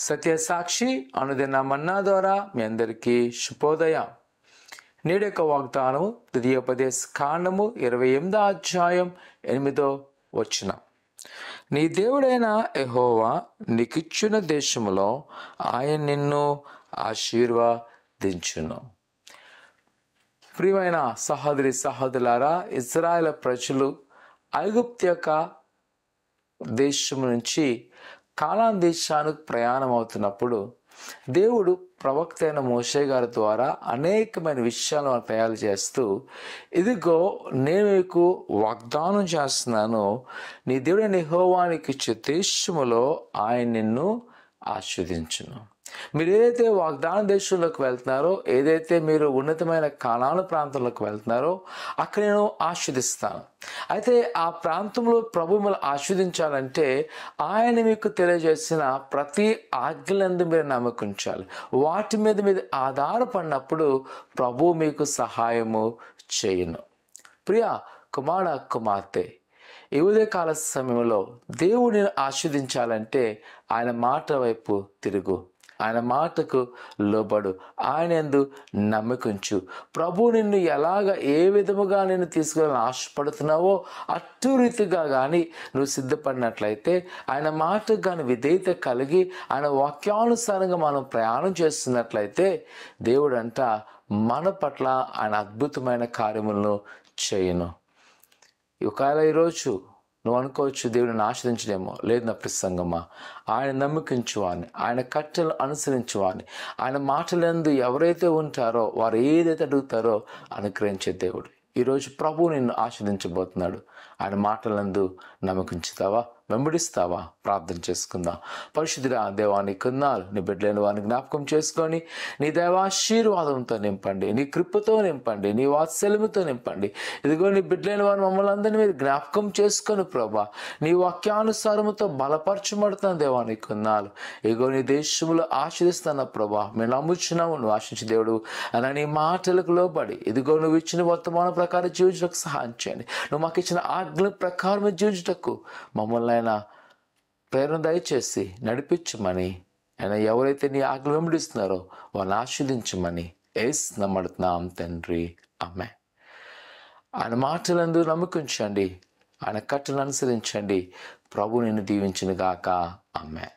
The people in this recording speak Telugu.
సత్యసాక్షి అనుదిన మన్నా ద్వారా మీ అందరికీ శుభోదయం. నేటి యొక్క వాగ్దానము ద్వితీయోపదేశ కాండము 28వ అధ్యాయం 8వ వచనం. నీ దేవుడైన యెహోవా నీకిచ్చిన దేశములో ఆయన నిన్ను ఆశీర్వదించును. ప్రియమైన సహోదరి సహోదరులారా, ఇశ్రాయేలు ప్రజలు ఐగుప్తు యొక్క దేశం నుంచి కానాన్ దేశానికి ప్రయాణం అవుతున్నప్పుడు దేవుడు ప్రవక్త అయిన మోషే గారి ద్వారా అనేకమైన విషయాలను తయారు చేస్తూ, ఇదిగో నేను మీకు వాగ్దానం చేస్తున్నాను, నీ దేవుడైన యెహోవా నీకు ఇచ్చే దేశములో ఆయన నిన్ను ఆశీర్వదించును. మీరు ఏదైతే వాగ్దాన దేశంలోకి వెళ్తున్నారో, ఏదైతే మీరు ఉన్నతమైన కానాను ప్రాంతంలోకి వెళ్తున్నారో అక్కడ నేను ఆస్వాదిస్తాను. అయితే ఆ ప్రాంతంలో ప్రభు మిమ్మల్ని ఆస్వాదించాలంటే ఆయన మీకు తెలియజేసిన ప్రతి ఆజ్ఞలందు మీరు నమ్మకించాలి. వాటి మీద మీరు ఆధారపడినప్పుడు ప్రభు మీకు సహాయము చేయును. ప్రియ కుమార కుమార్తె, ఈ ఉదయకాల సమయంలో దేవుడిని ఆస్వాదించాలంటే ఆయన మాట వైపు తిరుగు, ఆయన మాటకు లోబడు, ఆయన యందు నమ్మకించు. ప్రభు నిన్ను ఏ విధముగా నిన్ను తీసుకుని ఆశపడుతున్నావో అటు రీతిగా కానీ నువ్వు సిద్ధపడినట్లయితే, ఆయన మాటకు కానీ విధేయత కలిగి ఆయన వాక్యానుసారంగా మనం ప్రయాణం చేస్తున్నట్లయితే దేవుడంట మన పట్ల ఆయన అద్భుతమైన కార్యములను చేయును. ఒకవేళ ఈరోజు నువ్వు అనుకోవచ్చు, దేవుడిని ఆశ్రయించడేమో. లేదు నా ప్రసంగమా, ఆయన నమ్మకించువాని, ఆయన కట్టెలు అనుసరించువాని, ఆయన మాటలందు ఎవరైతే ఉంటారో వారు ఏదైతే అడుగుతారో అనుగ్రహించే దేవుడు. ఈరోజు ప్రభు నిన్ను ఆశ్రయించబోతున్నాడు. ఆయన మాటలందు నమ్మకించుతావా, వెంబడిస్తావా? ప్రార్థన చేసుకుందాం. పరిశుద్ధుడా దేవా, నీ కొన్నాళ్ళు నీ బిడ్డలైన వారిని జ్ఞాపకం చేసుకొని నీ దైవాశీర్వాదంతో నింపండి, నీ కృపతో నింపండి, నీ వాత్సల్యముతో నింపండి. ఇదిగో నీ బిడ్డలైన వారు మమ్మల్ని అందరినీ మీరు జ్ఞాపకం చేసుకొని ప్రభా నీ వాక్యానుసారముతో బలపరచబడుతున్న దేవా, నీ కొన్నాళ్ళు ఇదిగో నీ దేశంలో ఆశ్రయిస్తున్న ప్రభా మేము నమ్ముచున్నాము. నువ్వు ఆశించే దేవుడు అలా నీ మాటలకు లోబడి ఇదిగో నువ్వు ఇచ్చిన వర్తమాన ప్రకారం జీవించడానికి సహాయం చేయండి. నువ్వు మాకు ఇచ్చిన ఆజ్ఞల ప్రకారం జీవించటకు మమ్మల్ని ఆయన ప్రేరణ దయచేసి నడిపించమని, ఆయన ఎవరైతే నీ ఆజ్ఞలు వెంబడిస్తున్నారో వాళ్ళని ఆశీర్వదించమని యేసు నమ్ముతున్నాం తండ్రి, ఆమేన్. ఆయన మాటలందు నమ్మకించండి, ఆయన కట్టలను అనుసరించండి. ప్రభు నిన్ను దీవించును గాక, ఆమేన్.